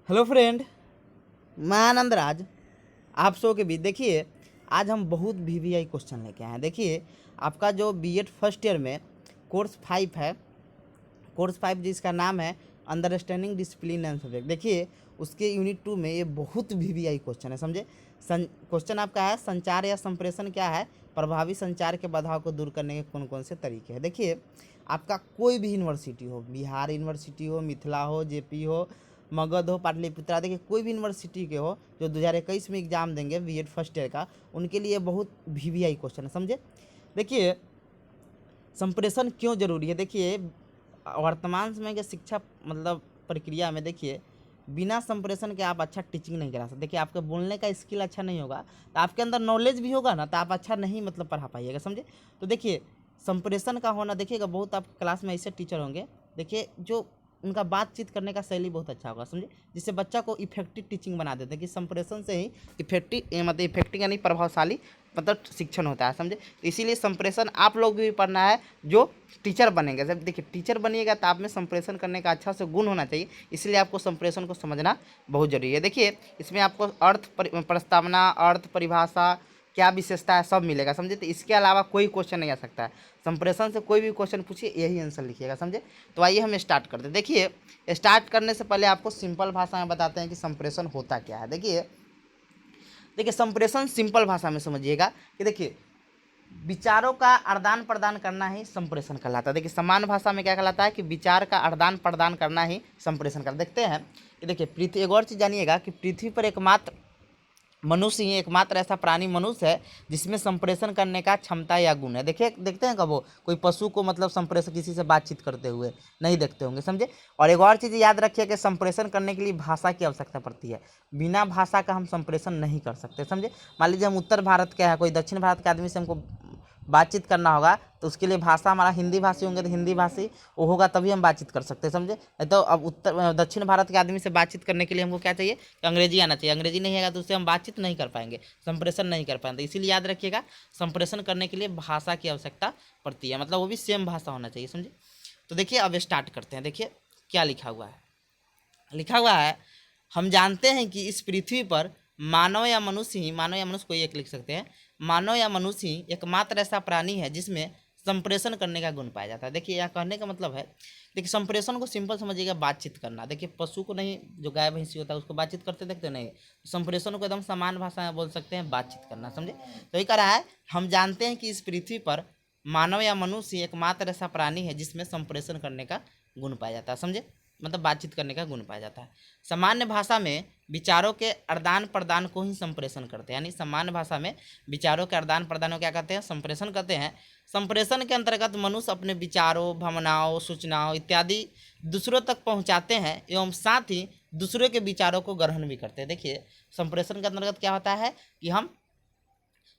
Hello friend, मैं आनंद राज। आप सो के बीच देखिए, आज हम बहुत वीवीआई क्वेश्चन लेके आए हैं। देखिए, आपका जो बीएड फर्स्ट ईयर में कोर्स 5 है, कोर्स 5 जिसका नाम है अंडरस्टैंडिंग डिसिप्लिन एंड सब्जेक्ट। देखिए, उसके यूनिट 2 में ये बहुत वीवीआई क्वेश्चन है, समझे। क्वेश्चन आपका है, संचार या संप्रेषण क्या है, प्रभावी संचार के बाधाओं को दूर करने के कौन कौन से तरीके हैं। देखिए, आपका कोई भी यूनिवर्सिटी हो, बिहार यूनिवर्सिटी हो, मिथिला हो, जेपी हो, मगध हो, पाटलिपुत्रा, देखिए कोई भी यूनिवर्सिटी के हो जो 2021 में एग्जाम देंगे बीएड फर्स्ट ईयर का, उनके लिए बहुत वीवीआई क्वेश्चन है, समझे। देखिए, संप्रेषण क्यों जरूरी है। देखिए, वर्तमान समय के शिक्षा मतलब प्रक्रिया में देखिए, बिना संप्रेषण के आप अच्छा टीचिंग नहीं करा सकते। देखिए, आपके बोलने का स्किल अच्छा नहीं होगा तो आपके अंदर नॉलेज भी होगा ना, तो आप अच्छा नहीं मतलब पढ़ा पाइएगा, समझे। तो देखिए, संप्रेषण का होना, देखिएगा बहुत आप क्लास में ऐसे टीचर होंगे, देखिए जो उनका बातचीत करने का शैली बहुत अच्छा होगा, समझे, जिससे बच्चा को इफेक्टिव टीचिंग बना देते हैं कि संप्रेषण से ही इफेक्टिव मतलब इफेक्टिव यानी प्रभावशाली मतलब शिक्षण होता है, समझे। तो इसीलिए संप्रेषण आप लोग भी पढ़ना है जो टीचर बनेंगे। जब देखिए टीचर बनिएगा तो आप में संप्रेषण करने का अच्छा से गुण होना चाहिए, इसलिए आपको संप्रेषण को समझना बहुत जरूरी है। देखिए, इसमें आपको प्रस्तावना, अर्थ परिभाषा, क्या विशेषता है, सब मिलेगा, समझे। तो इसके अलावा कोई क्वेश्चन नहीं आ सकता है। संप्रेषण से कोई भी क्वेश्चन पूछिए, यही आंसर लिखिएगा, समझे। तो आइए हम स्टार्ट करते हैं। देखिए, स्टार्ट करने से पहले आपको सिंपल भाषा में बताते हैं कि संप्रेषण होता क्या है। देखिए देखिए संप्रेषण सिंपल भाषा में समझिएगा कि देखिए, विचारों का आदान प्रदान करना ही संप्रेषण कहलाता है। देखिए, समान भाषा में क्या कहलाता है कि विचार का आदान प्रदान करना ही संप्रेषण कहलाता है। देखते हैं कि देखिए, पृथ्वी, एक और चीज़ जानिएगा कि पृथ्वी पर एकमात्र मनुष्य ही एकमात्र ऐसा प्राणी मनुष्य है जिसमें संप्रेषण करने का क्षमता या गुण है। देखिए, देखते हैं कब वो कोई पशु को मतलब संप्रेषण किसी से बातचीत करते हुए नहीं देखते होंगे, समझे। और एक और चीज़ याद रखिए कि संप्रेषण करने के लिए भाषा की आवश्यकता पड़ती है। बिना भाषा का हम संप्रेषण नहीं कर सकते, समझे। मान लीजिए हम उत्तर भारत के हैं, कोई दक्षिण भारत के आदमी से हमको बातचीत करना होगा तो उसके लिए भाषा हमारा हिंदी भाषी होंगे, तो हिंदी भाषी वो होगा तभी हम बातचीत कर सकते हैं, समझे। नहीं तो अब दक्षिण भारत के आदमी से बातचीत करने के लिए हमको क्या चाहिए कि अंग्रेजी आना चाहिए। अंग्रेजी नहीं आएगा तो उससे हम बातचीत नहीं कर पाएंगे, संप्रेषण नहीं कर पाएंगे। इसीलिए याद रखिएगा, संप्रेषण करने के लिए भाषा की आवश्यकता पड़ती है, मतलब वो भी सेम भाषा होना चाहिए, समझे। तो देखिए, अब स्टार्ट करते हैं। देखिए क्या लिखा हुआ है, लिखा हुआ है, हम जानते हैं कि इस पृथ्वी पर मानव या मनुष्य ही, मानव या मनुष्य कोई एक लिख सकते हैं, मानव या मनुष्य ही एकमात्र ऐसा प्राणी है जिसमें संप्रेषण करने का गुण पाया जाता है। देखिए, यहाँ कहने का मतलब है, देखिए संप्रेषण को सिंपल समझिएगा, बातचीत करना। देखिए, पशु को नहीं, जो गाय भैंसी होता है उसको बातचीत करते देखते नहीं, संप्रेषण को एकदम समान भाषा में बोल सकते हैं, बातचीत करना, समझे। तो ये कह रहा है, हम जानते हैं कि इस पृथ्वी पर मानव या मनुष्य ही एकमात्र ऐसा प्राणी है जिसमें संप्रेषण करने का गुण पाया जाता है, समझे, मतलब बातचीत करने का गुण पाया जाता है। सामान्य भाषा में विचारों के आदान प्रदान को ही संप्रेषण करते हैं, यानी सामान्य भाषा में विचारों के आदान प्रदान को क्या कहते हैं, संप्रेषण कहते हैं। संप्रेषण के अंतर्गत मनुष्य अपने विचारों, भावनाओं, सूचनाओं इत्यादि दूसरों तक पहुंचाते हैं एवं साथ ही दूसरों के विचारों को ग्रहण भी करते हैं। देखिए, संप्रेषण के अंतर्गत क्या होता है कि हम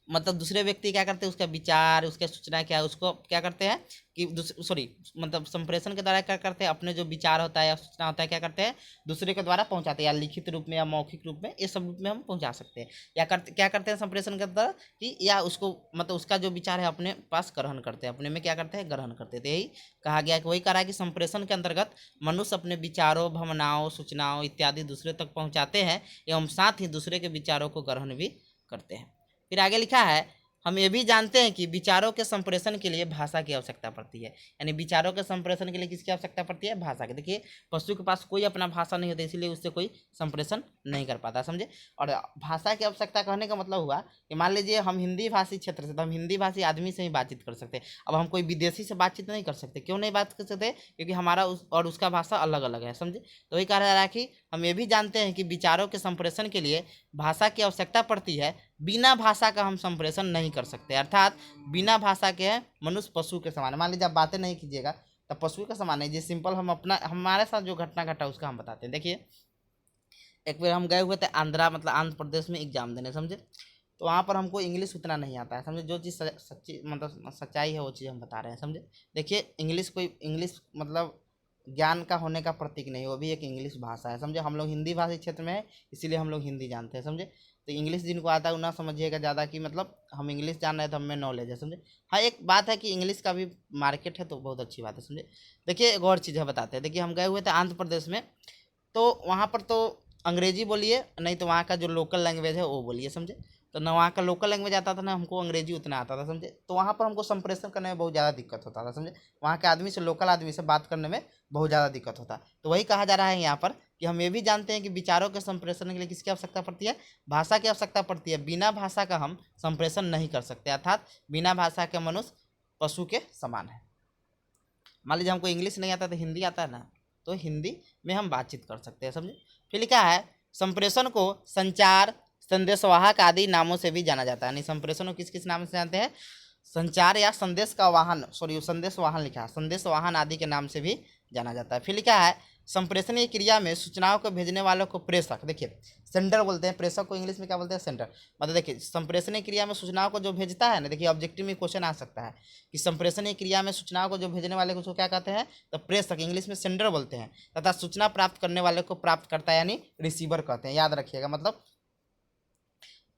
मतलब दूसरे व्यक्ति क्या करते हैं, उसका विचार, उसके सूचना क्या है, उसको क्या करते हैं कि सॉरी, मतलब संप्रेषण के द्वारा क्या करते हैं, अपने जो विचार होता है या सूचना होता है क्या करते हैं, दूसरे के द्वारा पहुंचाते हैं, या लिखित रूप में या मौखिक रूप में, ये सब रूप में हम पहुंचा सकते हैं। या करते क्या करते हैं संप्रेषण के द्वारा कि या उसको मतलब उसका जो विचार है अपने पास ग्रहण करते हैं, अपने में क्या करते हैं, ग्रहण करते हैं। तो यही कहा गया कि वही कहा है कि संप्रेषण के अंतर्गत मनुष्य अपने विचारों, भावनाओं, सूचनाओं इत्यादि दूसरे तक पहुँचाते हैं एवं साथ ही दूसरे के विचारों को ग्रहण भी करते हैं। फिर आगे लिखा है, हम ये भी जानते हैं कि विचारों के संप्रेषण के लिए भाषा की आवश्यकता पड़ती है, यानी विचारों के संप्रेषण के लिए किसकी आवश्यकता पड़ती है, भाषा की। देखिए, पशु के पास कोई अपना भाषा नहीं होता, इसीलिए उससे कोई संप्रेषण नहीं कर पाता, समझे। और भाषा की आवश्यकता कहने का मतलब हुआ कि मान लीजिए हम हिंदी भाषी क्षेत्र से, तो हम हिंदी भाषी आदमी से ही बातचीत कर सकते हैं। अब हम कोई विदेशी से बातचीत नहीं कर सकते, क्यों नहीं बात कर सकते, क्योंकि हमारा और उसका भाषा अलग अलग है, समझे। तो वही कहा जा रहा है कि हम ये भी जानते हैं कि विचारों के संप्रेषण के लिए भाषा की आवश्यकता पड़ती है, बिना भाषा का हम संप्रेषण नहीं कर सकते। अर्थात बिना भाषा के हैं मनुष्य पशु के समान है। मान लीजिए आप बातें नहीं कीजिएगा तो पशु के समान है। जी सिंपल, हम अपना हमारे साथ जो घटना घटा उसका हम बताते हैं। देखिए, एक बार हम गए हुए थे आंध्रा, मतलब आंध्र प्रदेश में एग्जाम देने, समझे। तो वहाँ पर हमको इंग्लिश उतना नहीं आता है, समझे। जो चीज़ सच्ची मतलब सच्चाई है वो चीज़ हम बता रहे हैं, समझे। देखिए, इंग्लिश कोई इंग्लिश मतलब ज्ञान का होने का प्रतीक नहीं, वो भी एक इंग्लिश भाषा है, समझे। हम लोग हिंदी भाषी क्षेत्र में है, इसीलिए हम लोग हिंदी जानते हैं, समझे। तो इंग्लिश जिनको आता है ना समझिएगा ज़्यादा कि मतलब हम इंग्लिश जान रहे हैं तो हमें नॉलेज है, समझे। हाँ, एक बात है कि इंग्लिश का भी मार्केट है, तो बहुत अच्छी बात है, समझे। देखिए, एक और चीज़ है बताते हैं। देखिए, हम गए हुए थे आंध्र प्रदेश में, तो वहाँ पर तो अंग्रेजी बोलिए, नहीं तो वहाँ का जो लोकल लैंग्वेज है वो बोलिए, समझे। तो ना वहाँ का लोकल लैंग्वेज आता था ना हमको अंग्रेजी उतना आता था, समझे। तो वहाँ पर हमको संप्रेषण करने में बहुत ज़्यादा दिक्कत होता था, समझे। वहाँ के आदमी से, लोकल आदमी से बात करने में बहुत ज़्यादा दिक्कत होता। तो वही कहा जा रहा है यहाँ पर कि हम ये भी जानते हैं कि विचारों के संप्रेषण के लिए किसकी आवश्यकता पड़ती है, भाषा की आवश्यकता पड़ती है। बिना भाषा का हम संप्रेषण नहीं कर सकते, अर्थात बिना भाषा के मनुष्य पशु के समान है। मान लीजिए हमको इंग्लिश नहीं आता तो हिंदी आता है ना, तो हिंदी में हम बातचीत कर सकते हैं, समझे। फिर लिखा है संप्रेषण को संचार, संदेशवाहक आदि नामों से भी जाना जाता है। यानी संप्रेषण को किस किस नाम से जानते हैं, संचार या संदेश का वाहन, सॉरी संदेश वाहन लिखा है, संदेश वाहन आदि के नाम से भी जाना जाता है। फिर लिखा है संप्रेषणीय क्रिया में सूचनाओं को भेजने वालों को प्रेषक, देखिए सेंडर बोलते हैं, प्रेषक को इंग्लिश में क्या बोलते हैं, सेंडर। मतलब देखिए संप्रेषणीय क्रिया में सूचनाओं को जो भेजता है ना, देखिए ऑब्जेक्टिव में क्वेश्चन आ सकता है कि संप्रेषणीय क्रिया में सूचनाओं को जो भेजने वाले को क्या कहते हैं, तो प्रेषक, इंग्लिश में सेंडर बोलते हैं, तथा सूचना प्राप्त करने वाले को प्राप्तकर्ता यानी रिसीवर कहते हैं, याद रखिएगा। मतलब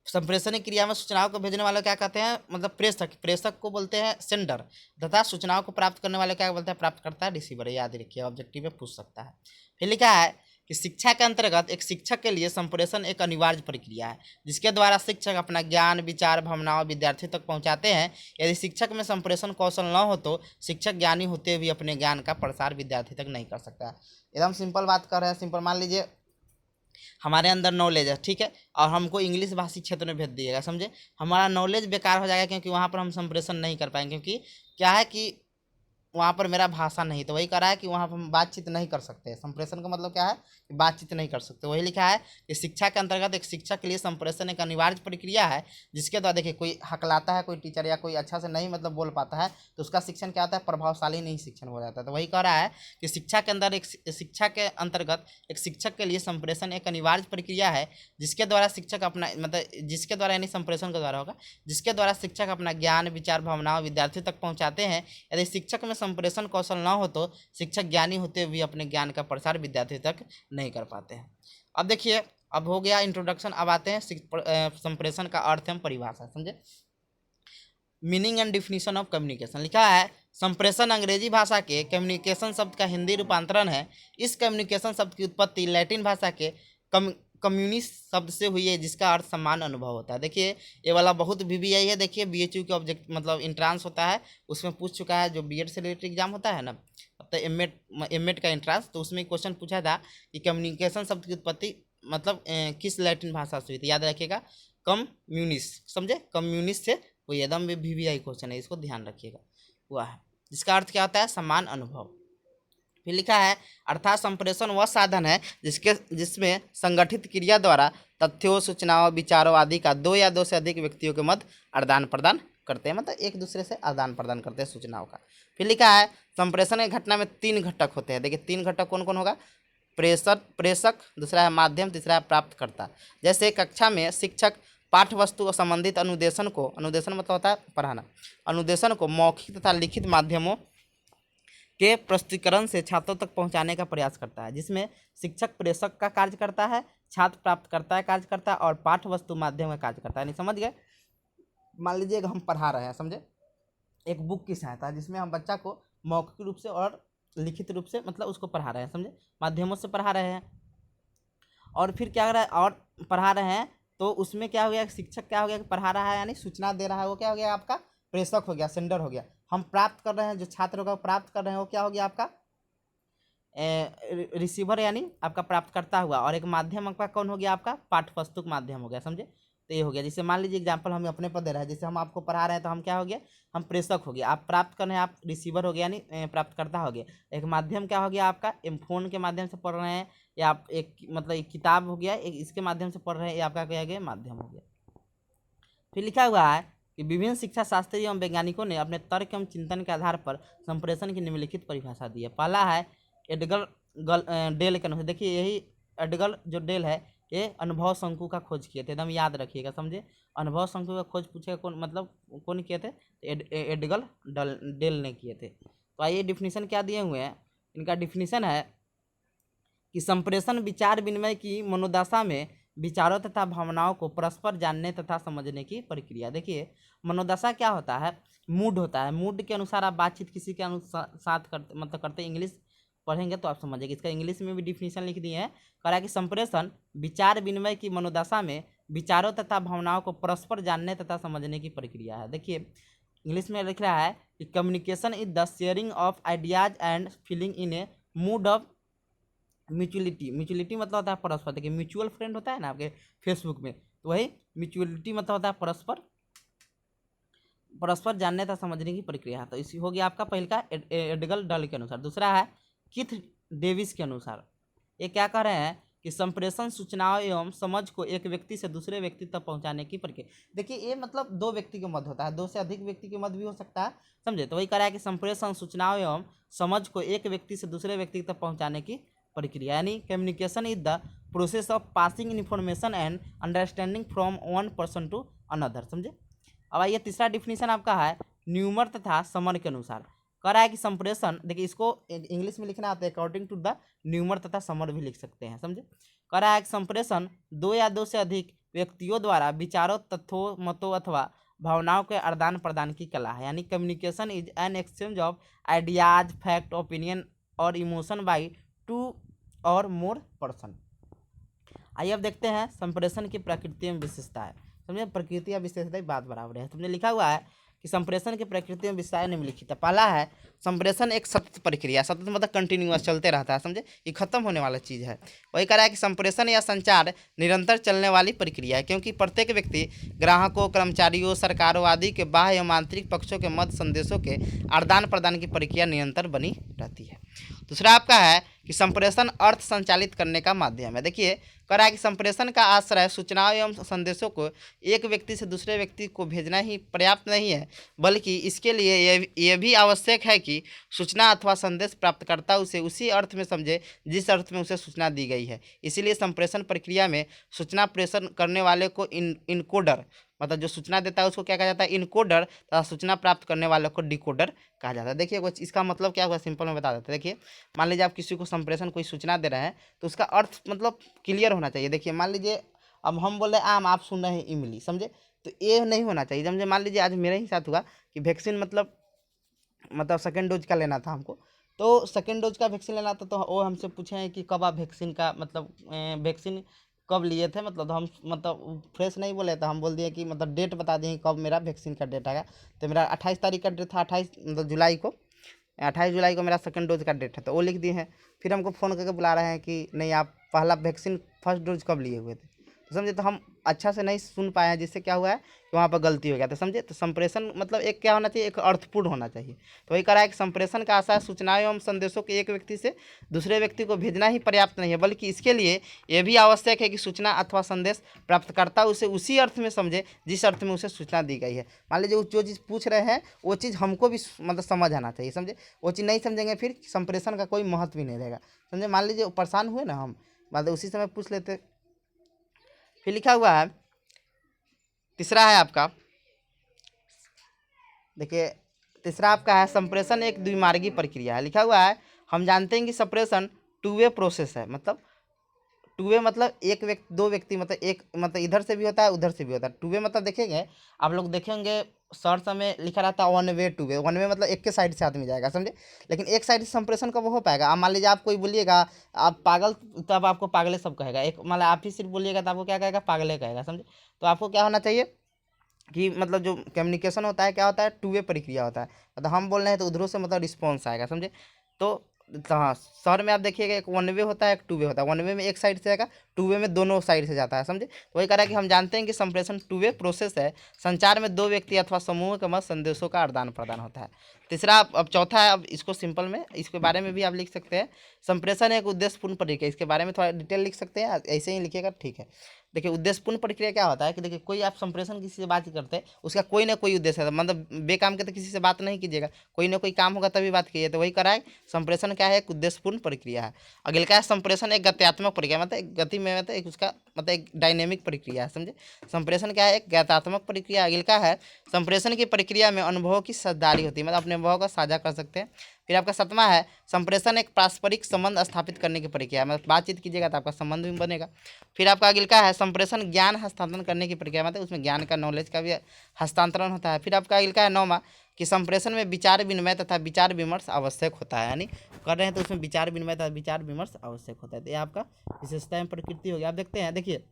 संप्रेषणीय क्रिया में सूचनाओं को भेजने वाले क्या कहते हैं, मतलब प्रेषक, प्रेषक को बोलते हैं सेंडर, तथा सूचनाओं को प्राप्त करने वाले क्या बोलते हैं, प्राप्तकर्ता, रिसीवर, याद रखिए, ऑब्जेक्टिव में पूछ सकता है। फिर लिखा है कि शिक्षा के अंतर्गत एक शिक्षक के लिए संप्रेषण एक अनिवार्य प्रक्रिया है, जिसके द्वारा शिक्षक अपना ज्ञान, विचार, भावनाओं विद्यार्थी तक पहुंचाते हैं। यदि शिक्षक में संप्रेषण कौशल न हो तो शिक्षक ज्ञानी होते हुए अपने ज्ञान का प्रसार विद्यार्थी तक नहीं कर सकता। एकदम सिंपल बात कर रहे हैं, सिंपल। मान लीजिए हमारे अंदर नॉलेज है, ठीक है, और हमको इंग्लिश भाषी क्षेत्र में भेज दिएगा, समझे, हमारा नॉलेज बेकार हो जाएगा, क्योंकि वहाँ पर हम संप्रेषण नहीं कर पाएंगे, क्योंकि क्या है कि वहाँ पर मेरा भाषा नहीं। तो वही कह रहा है कि वहाँ पर हम बातचीत नहीं कर सकते। संप्रेषण का मतलब क्या है कि बातचीत नहीं कर सकते। वही लिखा है कि शिक्षा के अंतर्गत एक शिक्षक के लिए संप्रेषण एक अनिवार्य प्रक्रिया है, जिसके द्वारा, देखिए कोई हकलाता है, कोई टीचर या कोई अच्छा से नहीं मतलब बोल पाता है, तो उसका शिक्षण क्या होता है, प्रभावशाली नहीं शिक्षण हो जाता है। तो वही कह रहा है कि शिक्षा के अंदर एक शिक्षा के अंतर्गत एक शिक्षक के लिए संप्रेषण एक अनिवार्य प्रक्रिया है, जिसके द्वारा शिक्षक अपना, मतलब जिसके द्वारा, यानी संप्रेषण के द्वारा होगा, जिसके द्वारा शिक्षक अपना ज्ञान, विचार, भावनाओं विद्यार्थियों तक पहुँचाते हैं। यदि शिक्षक में संप्रेषण कौशल न हो तो शिक्षक ज्ञानी होते हुए अपने ज्ञान का प्रसार विद्यार्थी तक नहीं कर पाते हैं। अब देखिए, अब हो गया इंट्रोडक्शन, अब आते हैं संप्रेषण का अर्थ एवं परिभाषा, समझे। Meaning and definition of communication लिखा है संप्रेषण अंग्रेजी भाषा के कम्युनिकेशन शब्द का हिंदी रूपांतरण है। इस कम्युनिकेशन शब्द की उत्पत्ति लैटिन भाषा के कम्युनिस्ट शब्द से हुई है, जिसका अर्थ समान अनुभव होता है। देखिए ये वाला बहुत VVI है, देखिए BHU के ऑब्जेक्ट मतलब इंट्रांस होता है, उसमें पूछ चुका है, जो बीएड से रिलेटेड एग्जाम होता है ना, तो एमएड का इंट्रांस, तो उसमें क्वेश्चन पूछा था कि कम्युनिकेशन शब्द की उत्पत्ति मतलब किस लैटिन भाषा से हुई थी, याद रखिएगा, कम्युनिस्ट, समझे, कम्युनिस्ट से हुई। एकदम VVI क्वेश्चन है, इसको ध्यान रखिएगा, हुआ है, जिसका अर्थ क्या होता है, समान अनुभव। फिर लिखा है अर्थात संप्रेषण वह साधन है जिसमें संगठित क्रिया द्वारा तथ्यों, सूचनाओं, विचारों आदि का दो या दो से अधिक व्यक्तियों के मध्य आदान प्रदान करते हैं, मतलब एक दूसरे से आदान प्रदान करते हैं सूचनाओं का। फिर लिखा है संप्रेषण की घटना में 3 घटक होते हैं। देखिए 3 घटक कौन कौन होगा, प्रेषक, दूसरा है माध्यम, तीसरा है प्राप्तकर्ता। जैसे कक्षा में शिक्षक पाठ्य वस्तु और संबंधित अनुदेशन को, अनुदेशन मतलब होता है पढ़ाना, अनुदेशन को मौखिक तथा लिखित माध्यमों के प्रस्तुतिकरण से छात्रों तक पहुंचाने का प्रयास करता है, जिसमें शिक्षक प्रेषक का कार्य करता है, छात्र प्राप्तकर्ता का कार्य करता है, और पाठ्य वस्तु माध्यम का कार्य करता है। नहीं समझ गए। मान लीजिए हम पढ़ा रहे हैं, समझे, एक बुक की सहायता, जिसमें हम बच्चा को मौखिक रूप से और लिखित रूप से मतलब उसको पढ़ा रहे हैं, समझे, माध्यमों से पढ़ा रहे हैं। और फिर क्या कर रहा है, और पढ़ा रहे हैं, तो उसमें क्या हो गया, शिक्षक क्या हो गया, पढ़ा रहा है यानी सूचना दे रहा है, वो क्या हो गया आपका, प्रेषक हो गया, सेंडर हो गया। हम प्राप्त कर रहे हैं, जो छात्र होगा प्राप्त कर रहे हैं, वो क्या हो गया आपका, रिसीवर यानी आपका प्राप्तकर्ता हुआ। और एक माध्यम आपका कौन हो गया, आपका पाठ्यपुस्तक माध्यम हो गया, समझे। तो ये हो गया, जैसे मान लीजिए एग्जाम्पल हम अपने पर दे रहे हैं, जैसे हम आपको पढ़ा रहे हैं, तो हम क्या हो गया, हम प्रेषक हो गया, आप प्राप्त कर रहे हैं, आप रिसीवर हो गया यानी प्राप्तकर्ता हो गया। एक माध्यम क्या हो गया आपका, फोन के माध्यम से पढ़ रहे हैं, या आप एक मतलब एक किताब हो गया, एक इसके माध्यम से पढ़ रहे हैं, ये आपका क्या गया, माध्यम हो गया। फिर लिखा हुआ है कि विभिन्न शिक्षा शास्त्री एवं वैज्ञानिकों ने अपने तर्क एवं चिंतन के आधार पर संप्रेषण की निम्नलिखित परिभाषा दी है। पहला है एडगर डेल के अनुसार, देखिए यही एडगर जो डेल है, ये अनुभव शंकु का खोज किए थे, एकदम याद रखिएगा, समझे। अनुभव शंकु का खोज पूछेगा कौन, मतलब कौन किए थे, एडगर डेल ने किए थे। तो आइए डिफिनीशन क्या दिए हुए हैं, इनका डिफिनीशन है कि संप्रेषण विचार विनिमय की मनोदशा में विचारों तथा भावनाओं को परस्पर जानने तथा समझने की प्रक्रिया। देखिए मनोदशा क्या होता है, मूड होता है, मूड के अनुसार आप बातचीत किसी के साथ करते मतलब करते, इंग्लिश पढ़ेंगे तो आप समझेंगे। इसका इंग्लिश में भी डिफिनीशन लिख दिए हैं। कह रहा है कि संप्रेषण विचार विनिमय की मनोदशा में विचारों तथा भावनाओं को परस्पर जानने तथा समझने की प्रक्रिया है। देखिए इंग्लिश में लिख रहा है कि communication is the sharing of ideas and feeling in A mood off mutuality. Mutuality मतलब होता है परस्पर। देखिए म्यूचुअल फ्रेंड होता है ना आपके फेसबुक में, तो वही म्यूचुअलिटी मतलब होता है परस्पर, परस्पर जानने तथा समझने की प्रक्रिया। तो इसी हो गया आपका पहले का एडगल डल के अनुसार। दूसरा है किथ डेविस के अनुसार। ये क्या कह रहे हैं कि संप्रेषण सूचनाओं एवं समझ को एक व्यक्ति से दूसरे व्यक्ति तक पहुंचाने की प्रक्रिया। देखिए ये मतलब दो व्यक्ति के मध्य होता है, दो से अधिक व्यक्ति के मध्य भी हो सकता है, समझे। तो वही कह रहा है कि संप्रेषण सूचनाओं एवं समझ को एक व्यक्ति से दूसरे व्यक्ति तक पहुंचाने की प्रक्रिया, यानी communication is the process of passing information and understanding from one person to another, समझे। अब आइए तीसरा डिफिनीशन आपका है न्यूमर तथा समर के अनुसार। कह रहा है कि संप्रेषण, देखिए इसको इंग्लिश में लिखना आता है अकॉर्डिंग टू द न्यूमर तथा समर भी लिख सकते हैं, समझे। कह रहा है कि संप्रेषण दो या दो से अधिक व्यक्तियों द्वारा विचारों, तथ्यों, मतों अथवा भावनाओं के आदान प्रदान की कला है, यानी communication is an exchange of ideas, fact, opinion और इमोशन बाई टू और मोर पर्सन। आइए अब देखते हैं संप्रेषण की प्रकृति एवं विशेषता है, समझे। प्रकृति या विशेषता बात बराबर है। तुमने लिखा हुआ है कि संप्रेषण की प्रकृति में विषय निम्नलिखित है। पहला है संप्रेषण एक सतत प्रक्रिया, सतत मतलब कंटिन्यूअस, चलते रहता है, समझे। ये खत्म होने वाला चीज़ है। वही कह रहा है कि संप्रेषण या संचार निरंतर चलने वाली प्रक्रिया है, क्योंकि प्रत्येक व्यक्ति ग्राहकों, कर्मचारियों, सरकारों आदि के बाह्य एवं आंतरिक पक्षों के मध्य संदेशों के आदान प्रदान की प्रक्रिया निरंतर बनी रहती है। दूसरा आपका है कि संप्रेषण अर्थ संचालित करने का माध्यम है। देखिए कह रहा है कि संप्रेषण का आश्रय सूचनाओं एवं संदेशों को एक व्यक्ति से दूसरे व्यक्ति को भेजना ही पर्याप्त नहीं है, बल्कि इसके लिए यह भी आवश्यक है कि सूचना अथवा संदेश प्राप्तकर्ता उसे उसी अर्थ में समझे जिस अर्थ में उसे सूचना दी गई है। इसीलिए संप्रेषण प्रक्रिया में सूचना प्रेषण करने वाले को इनकोडर, मतलब जो सूचना देता है उसको क्या कहा जाता है, इनकोडर, तथा सूचना प्राप्त करने वाले को डिकोडर कहा जाता है। देखिए इसका मतलब क्या हुआ, सिंपल में बता देते हैं। देखिए मान लीजिए आप किसी को संप्रेषण कोई सूचना दे रहे हैं, तो उसका अर्थ मतलब क्लियर होना चाहिए। देखिए मान लीजिए अब हम बोल रहे हैं आम, आप सुन रहे हैं इमली, समझे। तो ये नहीं होना चाहिए, समझे। मान लीजिए आज मेरे ही साथ हुआ कि वैक्सीन मतलब सेकेंड डोज का लेना था हमको, तो सेकेंड डोज का वैक्सीन लेना था, तो वो हमसे पूछे हैं कि कब आप वैक्सीन का मतलब वैक्सीन कब लिए थे, मतलब तो हम मतलब फ्रेश नहीं बोले, तो हम बोल दिए कि मतलब डेट बता दिए कब मेरा वैक्सीन का डेट आएगा। तो मेरा 28 तारीख का डेट था, 28 मतलब जुलाई को, 28 जुलाई को मेरा सेकंड डोज का डेट है, तो वो लिख दिए हैं। फिर हमको फ़ोन करके बुला रहे हैं कि नहीं आप पहला वैक्सीन फर्स्ट डोज कब लिए हुए थे, तो समझे। तो हम अच्छा से नहीं सुन पाए हैं, जिससे क्या हुआ है कि वहाँ पर गलती हो गया, तो समझे। तो संप्रेषण मतलब एक क्या होना चाहिए, एक अर्थपूर्ण होना चाहिए। तो वही कह रहा है कि संप्रेषण का आशय सूचनाओं एवं संदेशों के एक व्यक्ति से दूसरे व्यक्ति को भेजना ही पर्याप्त नहीं है, बल्कि इसके लिए यह भी आवश्यक है कि सूचना अथवा संदेश प्राप्तकर्ता उसे उसी अर्थ में समझे जिस अर्थ में उसे सूचना दी गई है। मान लीजिए वो जो चीज़ पूछ रहे हैं वो चीज़ हमको भी मतलब समझ आना चाहिए, समझे। वो चीज़ नहीं समझेंगे फिर संप्रेषण का कोई महत्व भी नहीं रहेगा, समझे। मान लीजिए परेशान हुए ना हम, मतलब उसी समय पूछ लेते। फिर लिखा हुआ है तीसरा है आपका, देखिए तीसरा आपका है संप्रेषण एक द्विमार्गी प्रक्रिया है। लिखा हुआ है हम जानते हैं कि संप्रेषण टू वे प्रोसेस है, मतलब टू वे मतलब एक व्यक्ति, दो व्यक्ति, मतलब एक मतलब इधर से भी होता है उधर से भी होता है। टू वे मतलब देखेंगे आप लोग, देखेंगे शॉर्ट्स में लिखा रहता है one way two way. One way मतलब एक के साइड से आदमी जाएगा, समझे। लेकिन एक साइड से संप्रेषण कब हो पाएगा। आप मान लीजिए आप कोई बोलिएगा आप पागल, तो अब आपको पागले सब कहेगा। एक मतलब आप ही सिर्फ बोलिएगा तो आपको क्या कहेगा, पागले कहेगा, समझे। तो आपको क्या होना चाहिए कि मतलब जो कम्युनिकेशन होता है क्या होता है, टू वे प्रक्रिया होता है। मतलब हम बोल रहे हैं तो उधरों से मतलब रिस्पॉन्स आएगा, समझे। तो हाँ शहर में आप देखिएगा एक वन वे होता है, एक टू वे होता है। वन वे में एक साइड से आएगा, टू वे में दोनों साइड से जाता है, समझे। तो वही कह रहा है कि हम जानते हैं कि संप्रेषण टू वे प्रोसेस है। संचार में दो व्यक्ति अथवा समूह के मध्य संदेशों का आदान प्रदान होता है। तीसरा अब चौथा है, अब इसको सिंपल में इसके बारे में भी आप लिख सकते हैं। संप्रेषण एक उद्देश्यपूर्ण प्रक्रिया, इसके बारे में थोड़ा डिटेल लिख सकते हैं, ऐसे ही लिखिएगा, ठीक है। देखिए उद्देश्यपूर्ण प्रक्रिया क्या होता है कि देखिए कोई आप संप्रेषण किसी से बात करते हैं, उसका कोई ना कोई उद्देश्य है, मतलब बेकाम के तो किसी से बात नहीं कीजिएगा, कोई ना कोई काम होगा तभी बात कीजिए। तो वही करा है संप्रेषण क्या है, एक उद्देश्यपूर्ण प्रक्रिया है। अगले का है संप्रेषण एक गत्यात्मक प्रक्रिया, मतलब एक गति में मतलब एक उसका मतलब एक डायनेमिक प्रक्रिया है, समझे। संप्रेषण क्या है, एक गत्यात्मक प्रक्रिया। अगले का है संप्रेषण की प्रक्रिया में अनुभवों की साझेदारी होती है, मतलब अपने अनुभव का साझा कर सकते हैं। फिर आपका सातवां है संप्रेषण एक पारस्परिक संबंध स्थापित करने की प्रक्रिया, मतलब बातचीत कीजिएगा तो आपका संबंध भी बनेगा। फिर आपका अगले का है संप्रेषण ज्ञान हस्तांतरण करने की प्रक्रिया, मतलब उसमें ज्ञान का, नॉलेज का भी हस्तांतरण होता है। फिर आपका अगले का है नौवां कि संप्रेषण में विचार विनिमय तथा विचार विमर्श आवश्यक होता है, यानी कर रहे हैं तो उसमें विचार विनिमय तथा विचार विमर्श आवश्यक होता है। तो ये आपका विशेषता एवं प्रकृति हो गया। आप देखते हैं, देखिए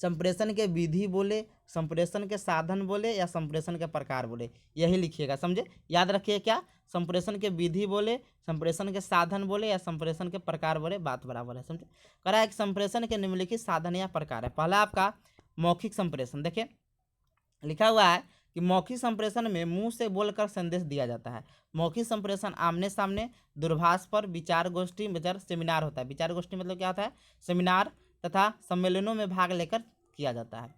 संप्रेषण के विधि बोले, संप्रेषण के साधन बोले या संप्रेषण के प्रकार बोले, यही लिखिएगा, समझे। याद रखिए क्या, संप्रेषण के विधि बोले, संप्रेषण के साधन बोले या संप्रेषण के प्रकार बोले, बात बराबर है, समझे। करा एक संप्रेषण के निम्नलिखित साधन या प्रकार है। पहला आपका मौखिक संप्रेषण, देखिए लिखा हुआ है कि मौखिक संप्रेषण में मुंह से बोलकर संदेश दिया जाता है। मौखिक संप्रेषण आमने सामने, दूरभाष पर, विचार गोष्ठी, विचार सेमिनार होता है। विचार गोष्ठी मतलब क्या होता है, सेमिनार तथा सम्मेलनों में भाग लेकर किया जाता है।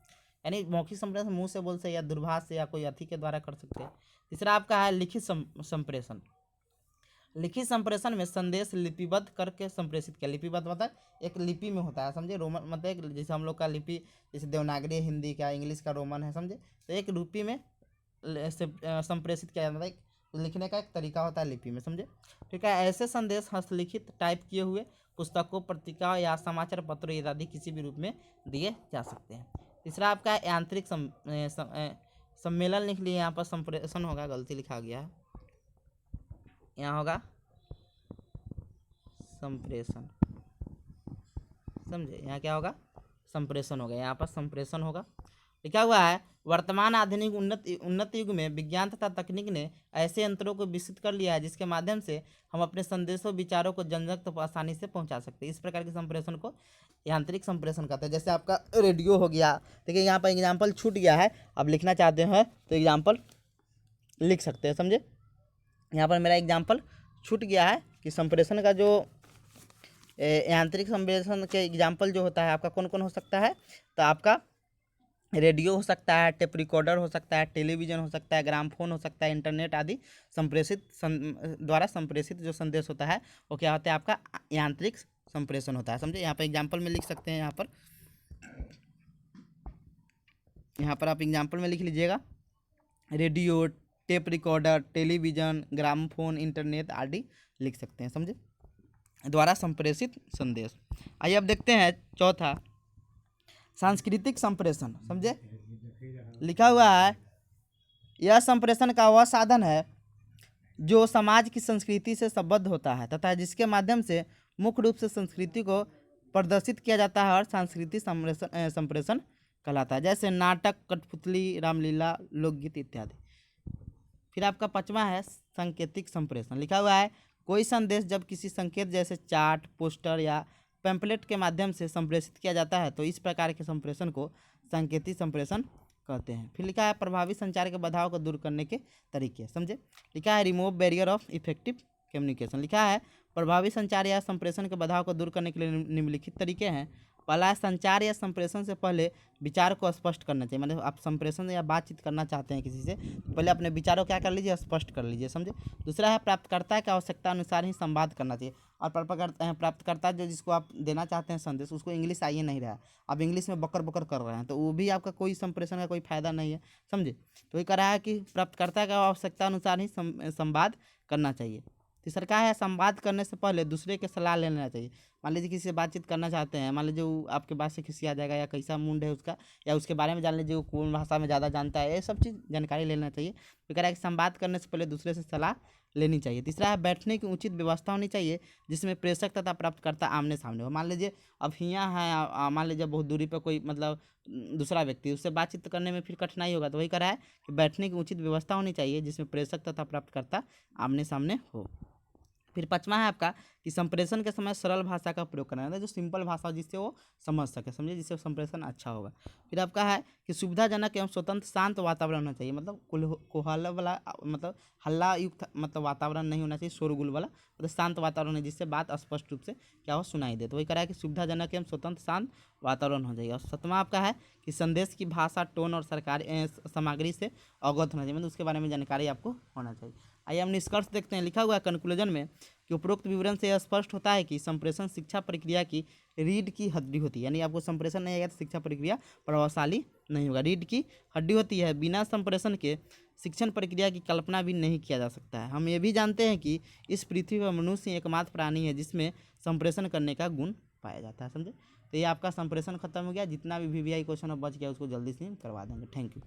यानी मौखिक संप्रेषण मुंह से बोल से या दूरभाष से या कोई अति के द्वारा कर सकते हैं। तीसरा आपका है लिखित संप्रेषण। लिखित संप्रेषण में संदेश लिपिबद्ध करके संप्रेषित किया। लिपिबद्ध मतलब एक लिपि में होता है, समझे। रोमन मतलब एक जैसे हम लोग का लिपि, जैसे देवनागरी हिंदी का, इंग्लिश का रोमन है, समझे। तो एक लिपि में संप्रेषित किया जाता है, लिखने का एक तरीका होता है लिपि में, समझे। ठीक है, ऐसे संदेश हस्तलिखित टाइप किए हुए पुस्तकों, पत्रिका या समाचार पत्रों इत्यादि किसी भी रूप में दिए जा सकते हैं। तीसरा आपका यांत्रिक सम्मेलन लिख लिए, यहाँ पर संप्रेषण होगा, गलती लिखा गया है, यहाँ होगा संप्रेषण, समझे। यहाँ क्या होगा, संप्रेषण होगा, यहाँ पर संप्रेषण होगा। लिखा हुआ है वर्तमान आधुनिक उन्नत युग में विज्ञान तथा तकनीक ने ऐसे यंत्रों को विकसित कर लिया है जिसके माध्यम से हम अपने संदेशों विचारों को जन तक तो आसानी से पहुंचा सकते हैं। इस प्रकार के संप्रेषण को यांत्रिक संप्रेषण कहते हैं। जैसे आपका रेडियो हो गया, देखिए यहाँ पर एग्जाम्पल छूट गया है, अब लिखना चाहते हैं तो एग्जाम्पल लिख सकते हैं, समझे। यहाँ पर मेरा एग्जाम्पल छूट गया है कि संप्रेषण का जो यांत्रिक संप्रेषण के एग्जाम्पल जो होता है आपका कौन कौन हो सकता है। तो आपका रेडियो हो सकता है, टेप रिकॉर्डर हो सकता है, टेलीविज़न हो सकता है, ग्रामफोन हो सकता है, इंटरनेट आदि संप्रेषित द्वारा संप्रेषित जो संदेश होता है वो क्या होता है, आपका यांत्रिक संप्रेषण होता है, समझे। यहाँ पर एग्जाम्पल में लिख सकते हैं, यहाँ पर आप एग्जाम्पल में लिख लीजिएगा, radio, tape recorder, television, gramophone, internet आदि लिख सकते हैं, समझे, द्वारा संप्रेषित संदेश। आइए अब देखते हैं चौथा सांस्कृतिक संप्रेषण, समझे। लिखा हुआ है यह संप्रेषण का वह साधन है जो समाज की संस्कृति से संबद्ध होता है तथा जिसके माध्यम से मुख्य रूप से संस्कृति को प्रदर्शित किया जाता है और सांस्कृतिक संप्रेषण कहलाता है, जैसे नाटक, कठपुतली, रामलीला, लोकगीत इत्यादि। फिर आपका पांचवा है सांकेतिक संप्रेषण। लिखा हुआ है कोई संदेश जब किसी संकेत जैसे चार्ट, पोस्टर या पैम्पलेट के माध्यम से संप्रेषित किया जाता है तो इस प्रकार के संप्रेषण को सांकेतिक संप्रेषण कहते हैं। फिर लिखा है प्रभावी संचार के बाधाओं को दूर करने के तरीके, समझे। लिखा है remove barrier of effective communication. लिखा है प्रभावी संचार या संप्रेषण के बाधाओं को दूर करने के लिए निम्नलिखित तरीके हैं। पहला है संचार या संप्रेषण से पहले विचार को स्पष्ट करना चाहिए। मतलब आप संप्रेषण या बातचीत करना चाहते हैं किसी से तो पहले अपने विचारों क्या कर लीजिए, स्पष्ट कर लीजिए, समझे। दूसरा है प्राप्तकर्ता की आवश्यकता अनुसार ही संवाद करना चाहिए। और प्राप्तकर्ता जो जिसको आप देना चाहते हैं संदेश, उसको इंग्लिश आ ही नहीं रहा है, आप इंग्लिश में बकर बकर कर रहे हैं, तो वो भी आपका कोई संप्रेषण का कोई फायदा नहीं है, समझे। तो ये कह रहा है कि प्राप्तकर्ता की आवश्यकता अनुसार ही संवाद करना चाहिए। तीसरा है संवाद करने से पहले दूसरे की सलाह ले लेना चाहिए। मान लीजिए किसी से बातचीत करना चाहते हैं, मान लीजिए वो आपके बात से खिसिया जाएगा या कैसा मुंड है उसका, या उसके बारे में जान लीजिए वो कौन भाषा में ज़्यादा जानता है, ये सब चीज़ जानकारी लेना चाहिए। तो कह रहा है कि संवाद करने से पहले दूसरे से सलाह लेनी चाहिए। तीसरा है बैठने की उचित व्यवस्था होनी चाहिए जिसमें प्रेषक तथा प्राप्तकर्ता आमने सामने हो। मान लीजिए अब हियाँ है, मान लीजिए बहुत दूरी पर कोई मतलब दूसरा व्यक्ति, उससे बातचीत करने में फिर कठिनाई होगा, तो वही कह रहा है कि बैठने की उचित व्यवस्था होनी चाहिए जिसमें प्रेषक तथा प्राप्तकर्ता आमने सामने हो। फिर पांचवा है आपका कि संप्रेषण के समय सरल भाषा का प्रयोग करना है, जो सिंपल भाषा जिससे वो समझ सके, समझे, जिससे संप्रेषण अच्छा होगा। फिर आपका है कि सुविधाजनक एवं स्वतंत्र शांत वातावरण होना चाहिए, मतलब कोहल्ला वाला मतलब हल्ला युक्त मतलब वातावरण नहीं होना चाहिए, शोरगुल वाला, मतलब शांत वातावरण है जिससे बात स्पष्ट रूप से क्या हो सुनाई दे। तो वही कह रहा है कि सुविधाजनक एवं स्वतंत्र शांत वातावरण हो जाएगा। और सातवां आपका है कि संदेश की भाषा, टोन और सरकारी सामग्री से अवगत होना चाहिए, मतलब उसके बारे में जानकारी आपको होना चाहिए। आइए हम निष्कर्ष देखते हैं। लिखा हुआ है कंक्लूजन में कि उपरोक्त विवरण से यह स्पष्ट होता है कि संप्रेषण शिक्षा प्रक्रिया की रीढ़ की हड्डी होती है, यानी आपको संप्रेषण नहीं आएगा तो शिक्षा प्रक्रिया प्रभावशाली नहीं होगा। रीढ़ की हड्डी होती है, बिना संप्रेषण के शिक्षण प्रक्रिया की कल्पना भी नहीं किया जा सकता है। हम ये भी जानते हैं कि इस पृथ्वी पर मनुष्य एकमात्र प्राणी है जिसमें संप्रेषण करने का गुण पाया जाता है, समझे। तो ये आपका संप्रेषण खत्म हो गया। जितना भी VVI क्वेश्चन बच गया उसको जल्दी से करवा देंगे। Thank you.